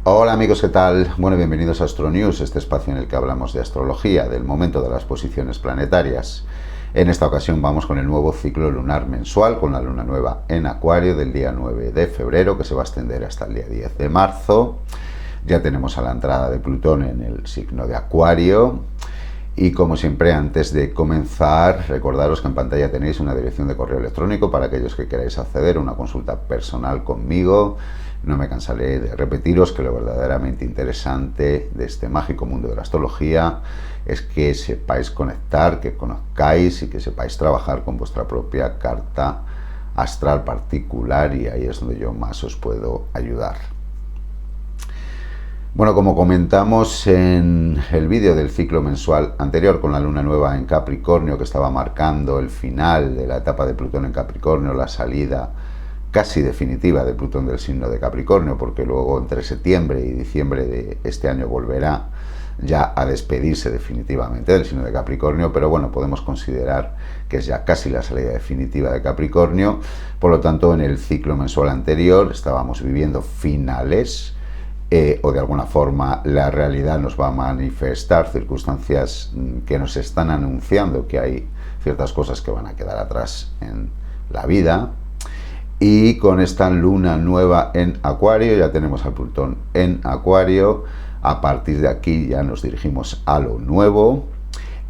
Hola amigos, ¿qué tal? Bueno, bienvenidos a Astro News, este espacio en el que hablamos de astrología, del momento de las posiciones planetarias. En esta ocasión vamos con el nuevo ciclo lunar mensual, con la luna nueva en Acuario del día 9 de febrero, que se va a extender hasta el día 10 de marzo. Ya tenemos a la entrada de Plutón en el signo de Acuario. Y como siempre, antes de comenzar, recordaros que en pantalla tenéis una dirección de correo electrónico para aquellos que queráis acceder a una consulta personal conmigo. No me cansaré de repetiros que lo verdaderamente interesante de este mágico mundo de la astrología es que sepáis conectar, que conozcáis y que sepáis trabajar con vuestra propia carta astral particular, y ahí es donde yo más os puedo ayudar. Bueno, como comentamos en el vídeo del ciclo mensual anterior, con la luna nueva en Capricornio, que estaba marcando el final de la etapa de Plutón en Capricornio, la salida casi definitiva de Plutón del signo de Capricornio, porque luego entre septiembre y diciembre de este año volverá ya a despedirse definitivamente del signo de Capricornio, pero bueno, podemos considerar que es ya casi la salida definitiva de Capricornio. Por lo tanto, en el ciclo mensual anterior estábamos viviendo finales, o de alguna forma la realidad nos va a manifestar circunstancias que nos están anunciando que hay ciertas cosas que van a quedar atrás en la vida. Y con esta luna nueva en Acuario, ya tenemos al Plutón en Acuario. A partir de aquí ya nos dirigimos a lo nuevo,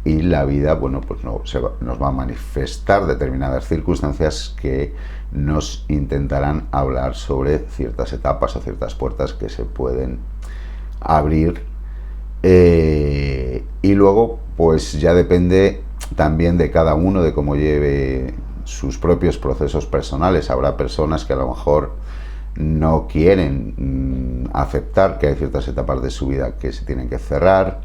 y la vida, bueno, pues nos va a manifestar determinadas circunstancias que nos intentarán hablar sobre ciertas etapas o ciertas puertas que se pueden abrir. Y luego, pues ya depende también de cada uno, de cómo lleve sus propios procesos personales. Habrá personas que a lo mejor no quieren aceptar que hay ciertas etapas de su vida que se tienen que cerrar.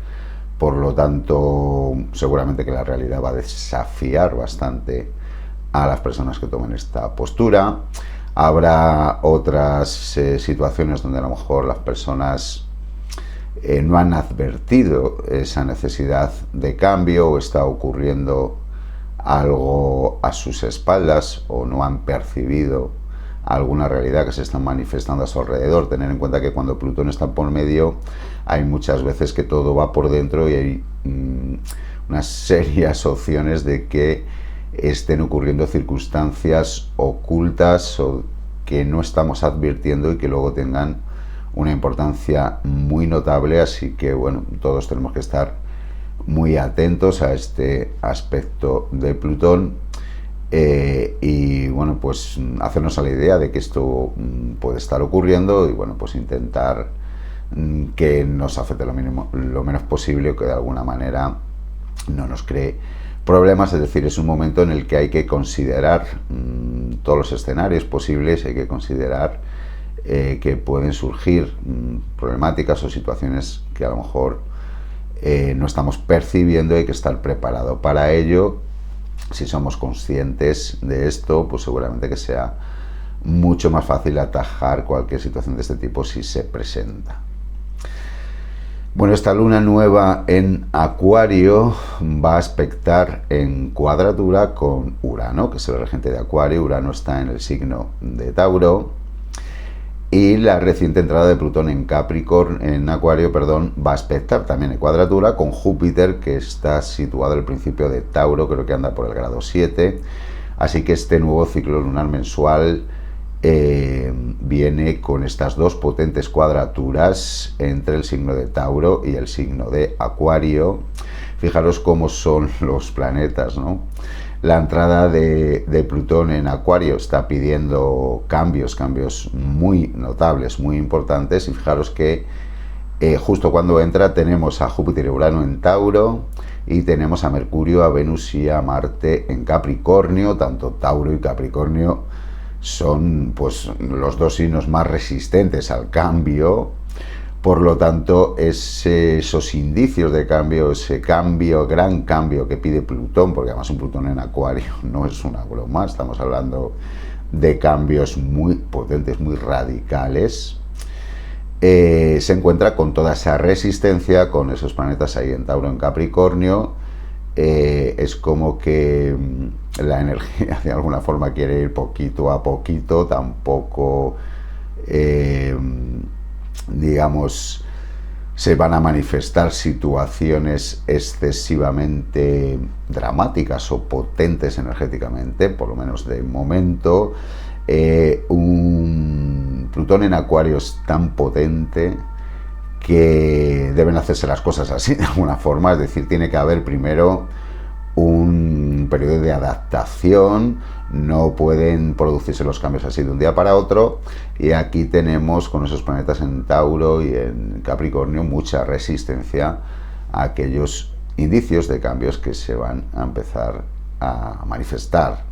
Por lo tanto, seguramente que la realidad va a desafiar bastante a las personas que tomen esta postura. Habrá otras situaciones donde a lo mejor las personas no han advertido esa necesidad de cambio, o está ocurriendo algo a sus espaldas, o no han percibido alguna realidad que se está manifestando a su alrededor. Tener en cuenta que cuando Plutón está por medio, hay muchas veces que todo va por dentro y hay unas serias opciones de que estén ocurriendo circunstancias ocultas o que no estamos advirtiendo y que luego tengan una importancia muy notable. Así que bueno, todos tenemos que estar muy atentos a este aspecto de Plutón. Y bueno, pues hacernos a la idea de que esto puede estar ocurriendo, y bueno, pues intentar que nos afecte lo menos posible, o que de alguna manera no nos cree problemas. Es decir, es un momento en el que hay que considerar todos los escenarios posibles, hay que considerar que pueden surgir problemáticas o situaciones que a lo mejor no estamos percibiendo. Hay que estar preparado para ello. Si somos conscientes de esto, pues seguramente que sea mucho más fácil atajar cualquier situación de este tipo si se presenta. Bueno, esta luna nueva en Acuario va a aspectar en cuadratura con Urano, que es el regente de Acuario. Urano está en el signo de Tauro. Y la reciente entrada de Plutón en Acuario, va a aspectar también en cuadratura con Júpiter, que está situado al principio de Tauro, creo que anda por el grado 7. Así que este nuevo ciclo lunar mensual viene con estas dos potentes cuadraturas entre el signo de Tauro y el signo de Acuario. Fijaros cómo son los planetas, ¿no? La entrada de Plutón en Acuario está pidiendo cambios muy notables, muy importantes. Y fijaros que justo cuando entra tenemos a Júpiter y Urano en Tauro, y tenemos a Mercurio, a Venus y a Marte en Capricornio. Tanto Tauro y Capricornio son pues los dos signos más resistentes al cambio. Por lo tanto, esos indicios de cambio, ese gran cambio que pide Plutón, porque además un Plutón en Acuario no es una broma, estamos hablando de cambios muy potentes, muy radicales, se encuentra con toda esa resistencia, con esos planetas ahí en Tauro, en Capricornio. Es como que la energía de alguna forma quiere ir poquito a poquito, tampoco digamos, se van a manifestar situaciones excesivamente dramáticas o potentes energéticamente, por lo menos de momento. Un Plutón en Acuario es tan potente que deben hacerse las cosas así de alguna forma, es decir, tiene que haber primero un periodo de adaptación, no pueden producirse los cambios así de un día para otro, y aquí tenemos con esos planetas en Tauro y en Capricornio mucha resistencia a aquellos indicios de cambios que se van a empezar a manifestar.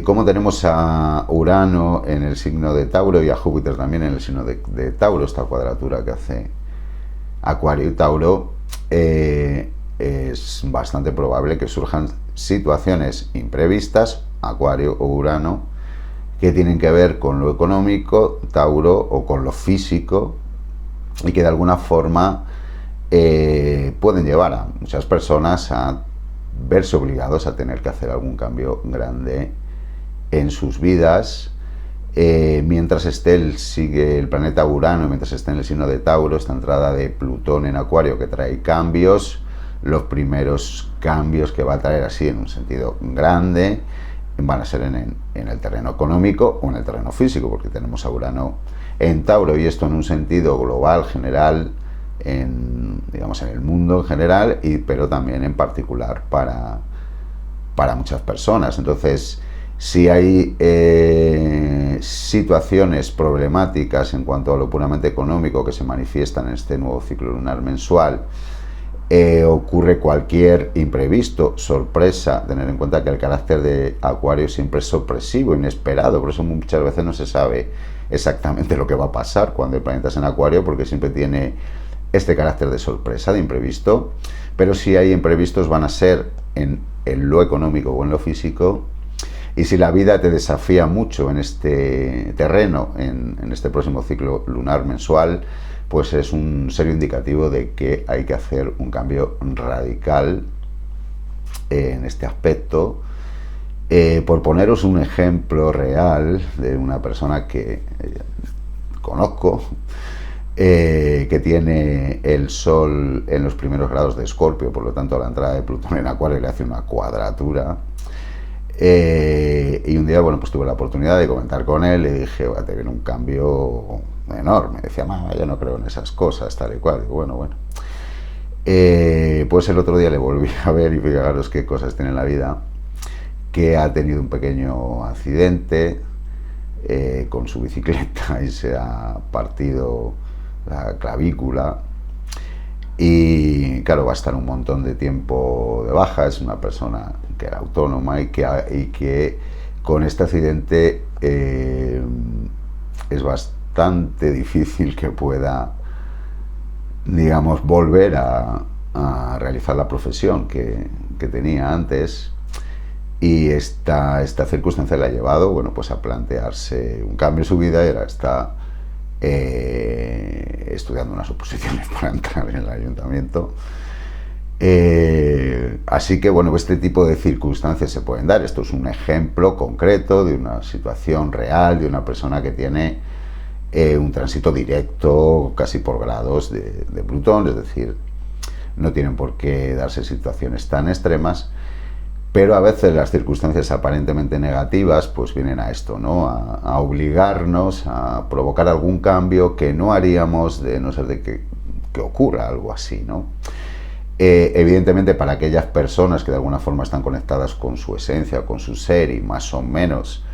Como tenemos a Urano en el signo de Tauro y a Júpiter también en el signo de Tauro, esta cuadratura que hace Acuario y Tauro, es bastante probable que surjan situaciones imprevistas, Acuario o Urano, que tienen que ver con lo económico, Tauro, o con lo físico, y que de alguna forma pueden llevar a muchas personas a verse obligados a tener que hacer algún cambio grande en sus vidas. Mientras esté el planeta Urano, mientras esté en el signo de Tauro, esta entrada de Plutón en Acuario que trae cambios, los primeros cambios que va a traer así en un sentido grande van a ser en el terreno económico o en el terreno físico, porque tenemos a Urano en Tauro, y esto en un sentido global, general, digamos en el mundo en general, pero también en particular para muchas personas. Entonces, si hay situaciones problemáticas en cuanto a lo puramente económico que se manifiestan en este nuevo ciclo lunar mensual, ocurre cualquier imprevisto, sorpresa. Tener en cuenta que el carácter de Acuario siempre es sorpresivo, inesperado, por eso muchas veces no se sabe exactamente lo que va a pasar cuando el planeta es en Acuario, porque siempre tiene este carácter de sorpresa, de imprevisto. Pero si hay imprevistos van a ser en lo económico o en lo físico, y si la vida te desafía mucho en este terreno, en este próximo ciclo lunar mensual, pues es un serio indicativo de que hay que hacer un cambio radical en este aspecto. Por poneros un ejemplo real de una persona que conozco, que tiene el Sol en los primeros grados de Escorpio, por lo tanto a la entrada de Plutón en Acuario le hace una cuadratura. Y un día, bueno, pues tuve la oportunidad de comentar con él y dije, te viene un cambio enorme. Decía, mamá, yo no creo en esas cosas, tal y cual. Digo, bueno. Pues el otro día le volví a ver y fijaros qué cosas tiene en la vida, que ha tenido un pequeño accidente con su bicicleta y se ha partido la clavícula, y claro, va a estar un montón de tiempo de baja. Es una persona que era autónoma y que con este accidente es bastante difícil que pueda, digamos, volver a realizar la profesión que tenía antes. Y esta circunstancia le ha llevado, bueno, pues a plantearse un cambio en su vida, y ahora está estudiando unas oposiciones para entrar en el ayuntamiento. Así que, bueno, este tipo de circunstancias se pueden dar. Esto es un ejemplo concreto de una situación real, de una persona que tiene un tránsito directo, casi por grados, de Plutón, es decir, no tienen por qué darse situaciones tan extremas, pero a veces las circunstancias aparentemente negativas pues vienen a esto, ¿no? A obligarnos a provocar algún cambio que no haríamos de no ser de que ocurra algo así, ¿no? Evidentemente, para aquellas personas que de alguna forma están conectadas con su esencia, con su ser, y más o menos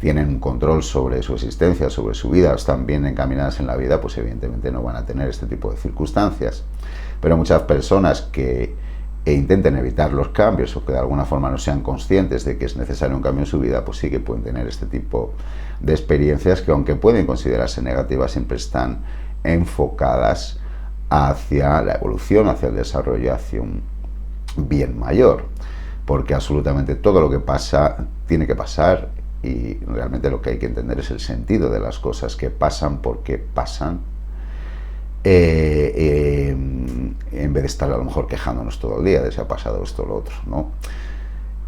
tienen un control sobre su existencia, sobre su vida, están bien encaminadas en la vida, pues evidentemente no van a tener este tipo de circunstancias. Pero muchas personas que intenten evitar los cambios, o que de alguna forma no sean conscientes de que es necesario un cambio en su vida, pues sí que pueden tener este tipo de experiencias que, aunque pueden considerarse negativas, siempre están enfocadas hacia la evolución, hacia el desarrollo, hacia un bien mayor, porque absolutamente todo lo que pasa tiene que pasar, y realmente lo que hay que entender es el sentido de las cosas, que pasan porque pasan, en vez de estar a lo mejor quejándonos todo el día de si ha pasado esto o lo otro, ¿no?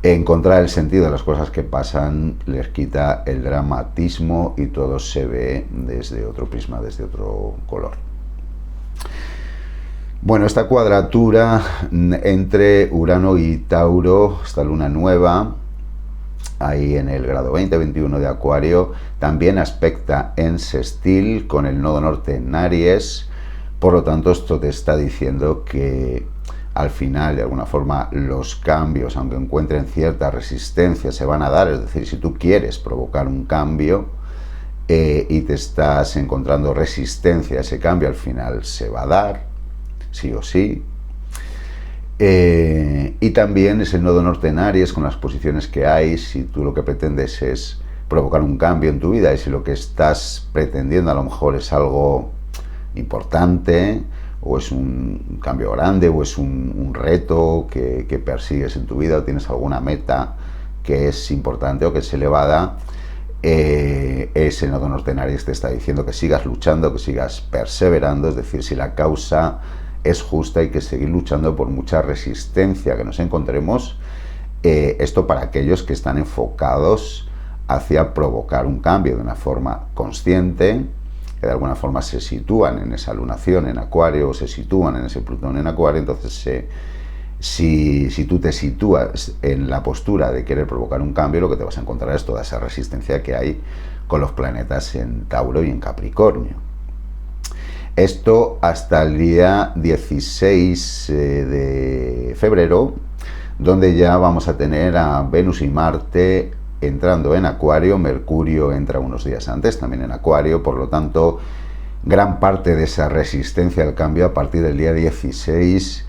encontrar el sentido de las cosas que pasan les quita el dramatismo y todo se ve desde otro prisma, desde otro color. Bueno, esta cuadratura entre Urano y Tauro, esta luna nueva, ahí en el grado 20-21 de Acuario, también aspecta en sextil con el nodo norte en Aries. Por lo tanto, esto te está diciendo que al final, de alguna forma, los cambios, aunque encuentren cierta resistencia, se van a dar. Es decir, si tú quieres provocar un cambio y te estás encontrando resistencia a ese cambio, al final se va a dar, sí o sí. Y también es el nodo norte en Aries, con las posiciones que hay. Si tú lo que pretendes es provocar un cambio en tu vida y si lo que estás pretendiendo a lo mejor es algo importante, o es un cambio grande, o es un reto que persigues en tu vida, o tienes alguna meta que es importante o que es elevada, ese nodo norte en Aries te está diciendo que sigas luchando, que sigas perseverando. Es decir, si la causa es justa, hay que seguir luchando por mucha resistencia que nos encontremos. Esto para aquellos que están enfocados hacia provocar un cambio de una forma consciente, que de alguna forma se sitúan en esa lunación en Acuario o se sitúan en ese Plutón en Acuario. Entonces, si tú te sitúas en la postura de querer provocar un cambio, lo que te vas a encontrar es toda esa resistencia que hay con los planetas en Tauro y en Capricornio. Esto hasta el día 16 de febrero, donde ya vamos a tener a Venus y Marte entrando en Acuario. Mercurio entra unos días antes también en Acuario, por lo tanto, gran parte de esa resistencia al cambio a partir del día 16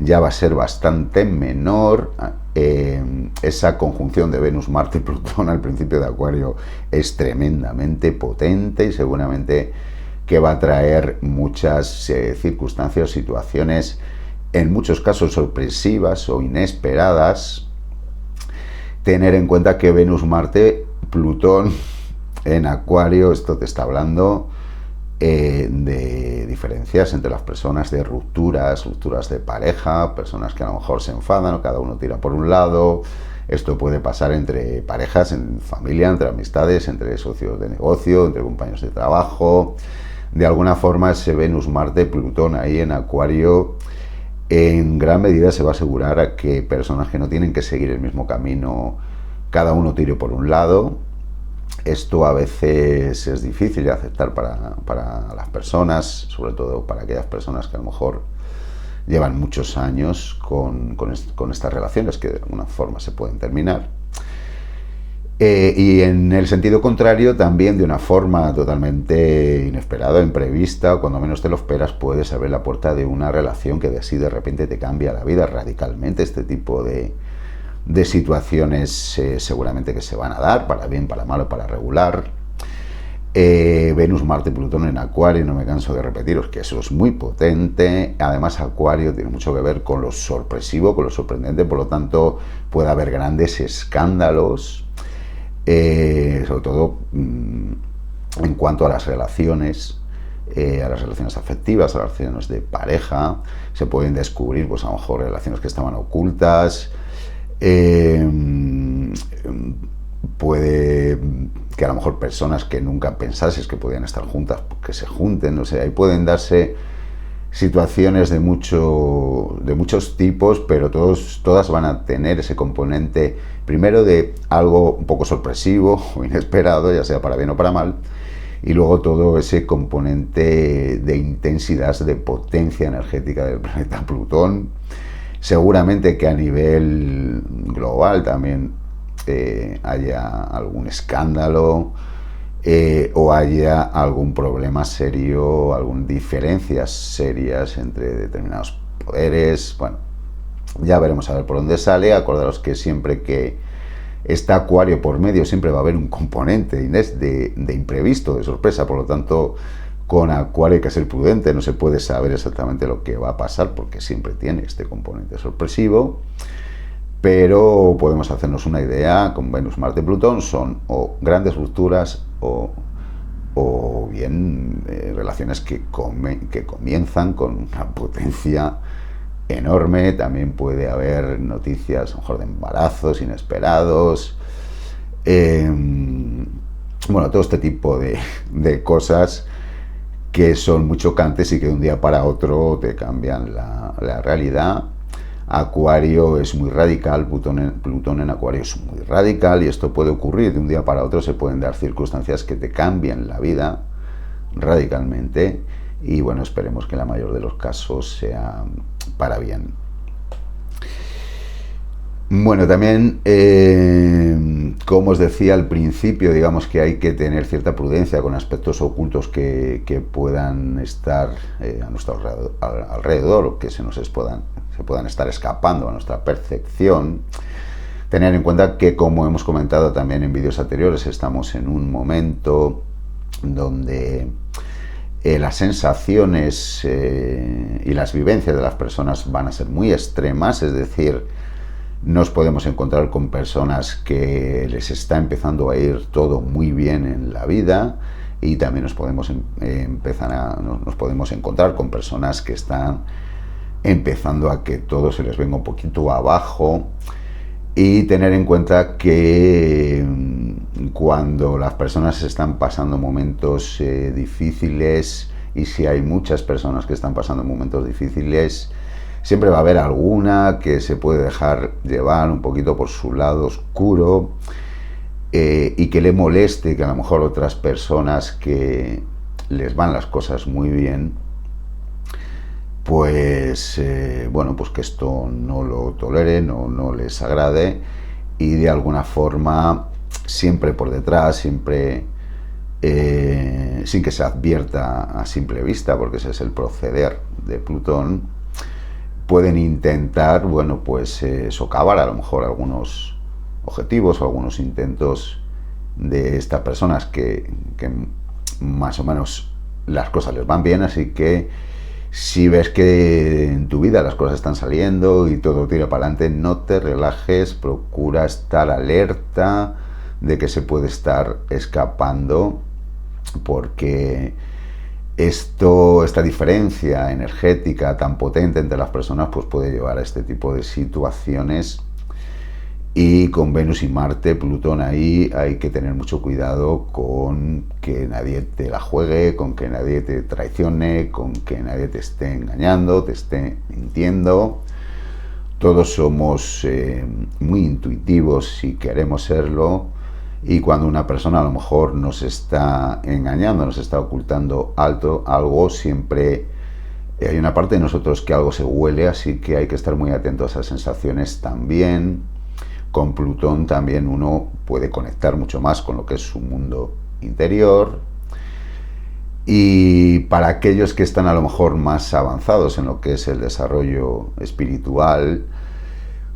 ya va a ser bastante menor. Esa conjunción de Venus, Marte y Plutón al principio de Acuario es tremendamente potente y seguramente que va a traer muchas circunstancias, situaciones, en muchos casos sorpresivas o inesperadas. Tener en cuenta que Venus, Marte, Plutón en Acuario, esto te está hablando de diferencias entre las personas, de rupturas de pareja, personas que a lo mejor se enfadan o cada uno tira por un lado. Esto puede pasar entre parejas, en familia, entre amistades, entre socios de negocio, entre compañeros de trabajo. De alguna forma, ese Venus, Marte, Plutón ahí en Acuario en gran medida se va a asegurar a que personas que no tienen que seguir el mismo camino, cada uno tire por un lado. Esto a veces es difícil de aceptar para las personas, sobre todo para aquellas personas que a lo mejor llevan muchos años con estas relaciones que de alguna forma se pueden terminar. Y en el sentido contrario, también de una forma totalmente inesperada, imprevista, cuando menos te lo esperas, puedes abrir la puerta de una relación que de así de repente te cambia la vida radicalmente. Este tipo de situaciones seguramente que se van a dar, para bien, para mal o para regular. Venus, Marte, Plutón en Acuario, no me canso de repetiros que eso es muy potente. Además, Acuario tiene mucho que ver con lo sorpresivo, con lo sorprendente, por lo tanto puede haber grandes escándalos. Sobre todo en cuanto a las relaciones afectivas, a las relaciones de pareja. Se pueden descubrir, pues a lo mejor, relaciones que estaban ocultas. Puede que a lo mejor personas que nunca pensases que podían estar juntas, que se junten, no sé, ahí pueden darse situaciones de muchos tipos, pero todas van a tener ese componente, primero de algo un poco sorpresivo o inesperado, ya sea para bien o para mal, y luego todo ese componente de intensidad, de potencia energética del planeta Plutón. Seguramente que a nivel global también haya algún escándalo, o haya algún problema serio, algunas diferencias serias entre determinados poderes. Bueno, ya veremos a ver por dónde sale. Acordaros que siempre que está Acuario por medio, siempre va a haber un componente, Inés, de imprevisto, de sorpresa. Por lo tanto, con Acuario hay que ser prudente, no se puede saber exactamente lo que va a pasar porque siempre tiene este componente sorpresivo. Pero podemos hacernos una idea. Con Venus, Marte, Plutón son o grandes rupturas o bien relaciones que comienzan con una potencia enorme. También puede haber noticias, a lo mejor, de embarazos inesperados. Bueno, todo este tipo de cosas que son muy chocantes y que de un día para otro te cambian la realidad. Acuario es muy radical, Plutón en Acuario es muy radical, y esto puede ocurrir de un día para otro. Se pueden dar circunstancias que te cambian la vida radicalmente, y bueno, esperemos que en la mayor de los casos sea para bien. Bueno, también, como os decía al principio, digamos que hay que tener cierta prudencia con aspectos ocultos que puedan estar a nuestro alrededor, o que se puedan estar escapando a nuestra percepción. Tener en cuenta que, como hemos comentado también en vídeos anteriores, estamos en un momento donde las sensaciones y las vivencias de las personas van a ser muy extremas. Es decir, nos podemos encontrar con personas que les está empezando a ir todo muy bien en la vida, y también nos podemos encontrar con personas que están empezando a que todo se les venga un poquito abajo. Y tener en cuenta que cuando las personas están pasando momentos difíciles, y si hay muchas personas que están pasando momentos difíciles, siempre va a haber alguna que se puede dejar llevar un poquito por su lado oscuro, y que le moleste que a lo mejor otras personas que les van las cosas muy bien, pues bueno, pues que esto no lo toleren o no les agrade, y de alguna forma, siempre por detrás, siempre sin que se advierta a simple vista, porque ese es el proceder de Plutón, pueden intentar, bueno, pues socavar a lo mejor algunos objetivos o algunos intentos de estas personas que más o menos las cosas les van bien. Así que si ves que en tu vida las cosas están saliendo y todo tira para adelante, no te relajes, procura estar alerta de que se puede estar escapando, porque esta diferencia energética tan potente entre las personas, pues puede llevar a este tipo de situaciones. Y con Venus y Marte, Plutón ahí, hay que tener mucho cuidado con que nadie te la juegue, con que nadie te traicione, con que nadie te esté engañando, te esté mintiendo. Todos somos muy intuitivos si queremos serlo, y cuando una persona a lo mejor nos está engañando, nos está ocultando algo, siempre hay una parte de nosotros que algo se huele, así que hay que estar muy atentos a esas sensaciones también. Con Plutón también uno puede conectar mucho más con lo que es su mundo interior. Y para aquellos que están a lo mejor más avanzados en lo que es el desarrollo espiritual,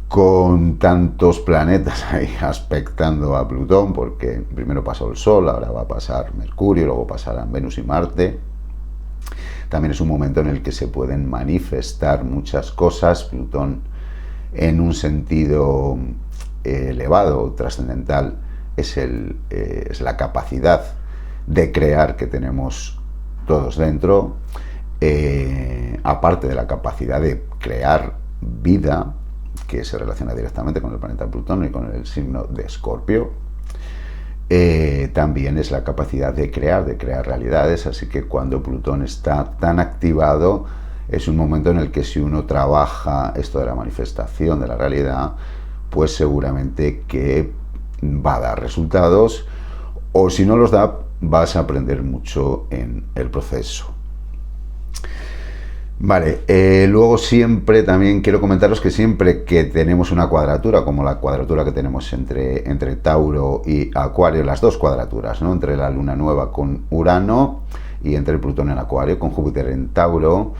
con tantos planetas ahí aspectando a Plutón, porque primero pasó el Sol, ahora va a pasar Mercurio, luego pasarán Venus y Marte, también es un momento en el que se pueden manifestar muchas cosas. Plutón, en un sentido elevado, trascendental, es la capacidad de crear que tenemos todos dentro, aparte de la capacidad de crear vida, que se relaciona directamente con el planeta Plutón y con el signo de Escorpio. También es la capacidad de crear realidades. Así que cuando Plutón está tan activado, es un momento en el que, si uno trabaja esto de la manifestación de la realidad, pues seguramente que va a dar resultados, o si no los da, vas a aprender mucho en el proceso. Vale, luego siempre también quiero comentaros que siempre que tenemos una cuadratura, como la cuadratura que tenemos entre Tauro y Acuario, las dos cuadraturas, ¿no?, entre la luna nueva con Urano y entre Plutón en Acuario con Júpiter en Tauro,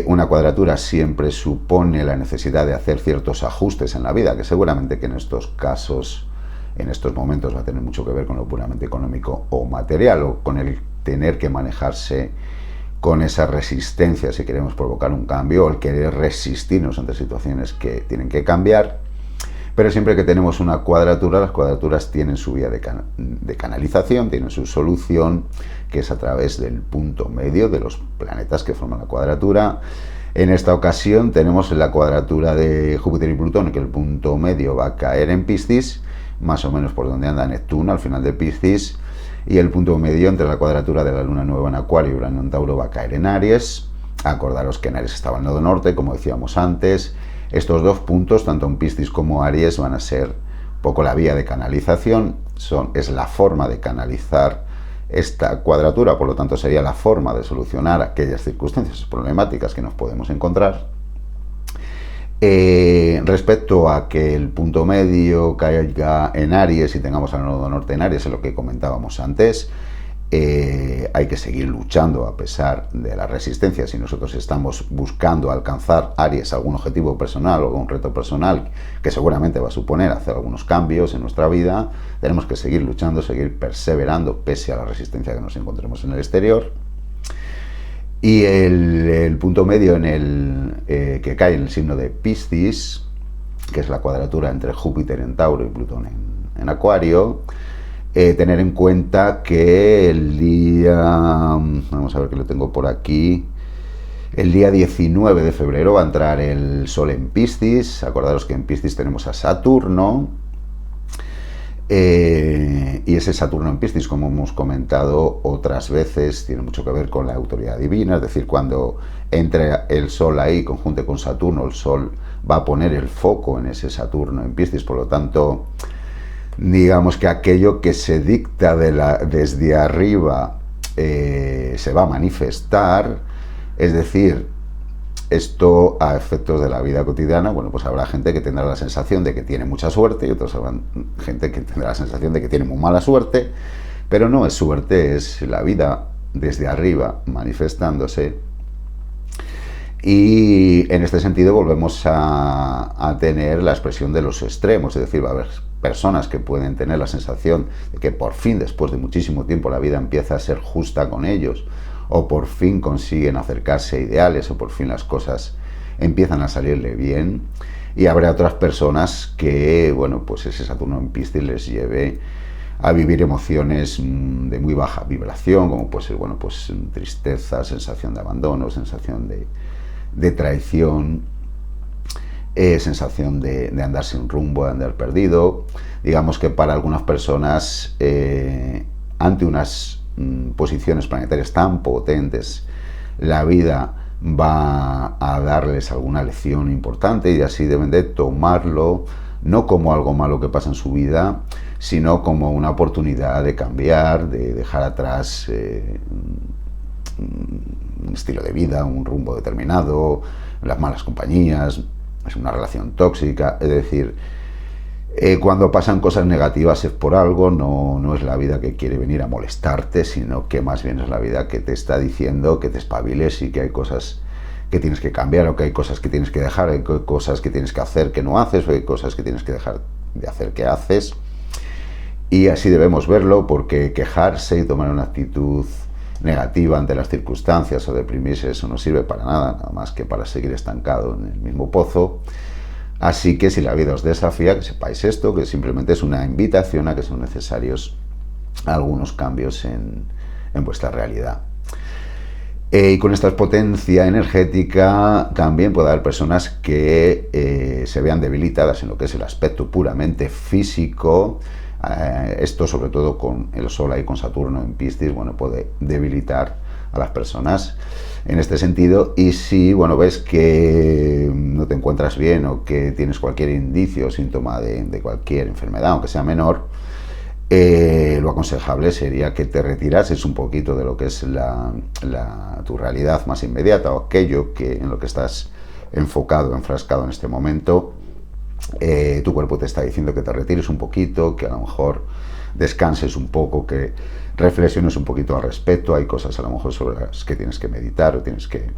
una cuadratura siempre supone la necesidad de hacer ciertos ajustes en la vida, que seguramente que en estos casos, en estos momentos, va a tener mucho que ver con lo puramente económico o material, o con el tener que manejarse con esa resistencia si queremos provocar un cambio, o el querer resistirnos ante situaciones que tienen que cambiar. Pero siempre que tenemos una cuadratura, las cuadraturas tienen su vía de canalización, tienen su solución, que es a través del punto medio de los planetas que forman la cuadratura. En esta ocasión tenemos la cuadratura de Júpiter y Plutón, que el punto medio va a caer en Piscis, más o menos por donde anda Neptuno, al final de Piscis, y el punto medio entre la cuadratura de la Luna nueva en Acuario y Urano en Tauro va a caer en Aries. Acordaros que en Aries estaba el nodo norte, como decíamos antes. Estos dos puntos, tanto en Piscis como Aries, van a ser un poco la vía de canalización, es la forma de canalizar esta cuadratura, por lo tanto sería la forma de solucionar aquellas circunstancias problemáticas que nos podemos encontrar. Respecto a que el punto medio caiga en Aries y tengamos al nodo norte en Aries, es lo que comentábamos antes. Hay que seguir luchando a pesar de la resistencia. Si nosotros estamos buscando alcanzar Aries algún objetivo personal o algún reto personal que seguramente va a suponer hacer algunos cambios en nuestra vida, tenemos que seguir luchando, seguir perseverando pese a la resistencia que nos encontremos en el exterior. Y el punto medio en que cae en el signo de Piscis, que es la cuadratura entre Júpiter en Tauro y Plutón en Acuario, tener en cuenta que el día, vamos a ver que lo tengo por aquí, el día 19 de febrero va a entrar el Sol en Piscis. Acordaros que en Piscis tenemos a Saturno, y ese Saturno en Piscis, como hemos comentado otras veces, tiene mucho que ver con la autoridad divina, es decir, cuando entre el Sol ahí, conjunte con Saturno, el Sol va a poner el foco en ese Saturno en Piscis, por lo tanto, digamos que aquello que se dicta desde arriba se va a manifestar, es decir, esto a efectos de la vida cotidiana, bueno, pues habrá gente que tendrá la sensación de que tiene mucha suerte y otros habrá gente que tendrá la sensación de que tiene muy mala suerte, pero no es suerte, es la vida desde arriba manifestándose. Y en este sentido volvemos a tener la expresión de los extremos, es decir, va a haber personas que pueden tener la sensación de que por fin, después de muchísimo tiempo, la vida empieza a ser justa con ellos, o por fin consiguen acercarse a ideales, o por fin las cosas empiezan a salirle bien. Y habrá otras personas que, bueno, pues ese Saturno en Piscis les lleve a vivir emociones de muy baja vibración, como puede ser, bueno, pues tristeza, sensación de abandono, sensación de traición, sensación de andar sin rumbo, de andar perdido. Digamos que para algunas personas, ante unas posiciones planetarias tan potentes, la vida va a darles alguna lección importante y así deben de tomarlo, no como algo malo que pasa en su vida, sino como una oportunidad de cambiar, de dejar atrás un estilo de vida, un rumbo determinado, las malas compañías, es una relación tóxica, es decir, cuando pasan cosas negativas es por algo, no es la vida que quiere venir a molestarte, sino que más bien es la vida que te está diciendo que te espabiles y que hay cosas que tienes que cambiar, o que hay cosas que tienes que dejar, hay cosas que tienes que hacer que no haces, o hay cosas que tienes que dejar de hacer que haces. Y así debemos verlo, porque quejarse y tomar una actitud negativa ante las circunstancias o deprimirse, eso no sirve para nada más que para seguir estancado en el mismo pozo. Así que si la vida os desafía, que sepáis esto, que simplemente es una invitación a que son necesarios algunos cambios en vuestra realidad. Y con esta potencia energética también puede haber personas que se vean debilitadas en lo que es el aspecto puramente físico. Esto sobre todo con el Sol ahí con Saturno en Piscis, bueno, puede debilitar a las personas en este sentido. Y si, bueno, ves que no te encuentras bien o que tienes cualquier indicio o síntoma de cualquier enfermedad, aunque sea menor, lo aconsejable sería que te retirases un poquito de lo que es tu realidad más inmediata, o aquello en lo que estás enfocado, enfrascado en este momento. Tu cuerpo te está diciendo que te retires un poquito, que a lo mejor descanses un poco, que reflexiones un poquito al respecto. Hay cosas a lo mejor sobre las que tienes que meditar o tienes que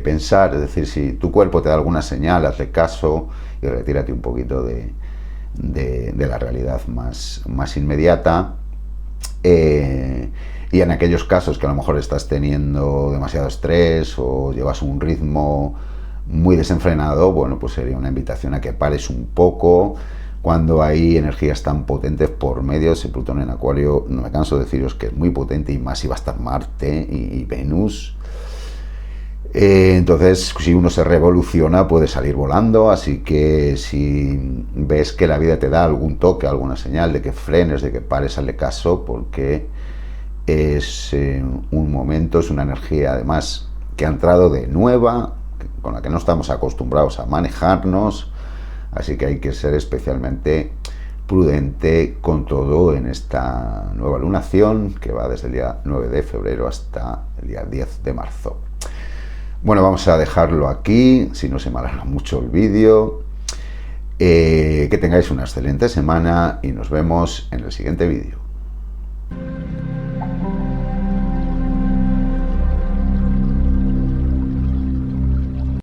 pensar. Es decir, si tu cuerpo te da alguna señal, hazle caso y retírate un poquito de la realidad más inmediata. Y en aquellos casos que a lo mejor estás teniendo demasiado estrés o llevas un ritmo muy desenfrenado, bueno, pues sería una invitación a que pares un poco. Cuando hay energías tan potentes por medio, ese Plutón en Acuario, no me canso de deciros que es muy potente, y más si va a estar Marte y Venus. Entonces, si uno se revoluciona, puede salir volando, así que si ves que la vida te da algún toque, alguna señal de que frenes, de que pares, hazle caso, porque es un momento, es una energía además que ha entrado de nueva, con la que no estamos acostumbrados a manejarnos, así que hay que ser especialmente prudente con todo en esta nueva lunación que va desde el día 9 de febrero hasta el día 10 de marzo. Bueno, vamos a dejarlo aquí, si no se me alarga mucho el vídeo. Que tengáis una excelente semana y nos vemos en el siguiente vídeo.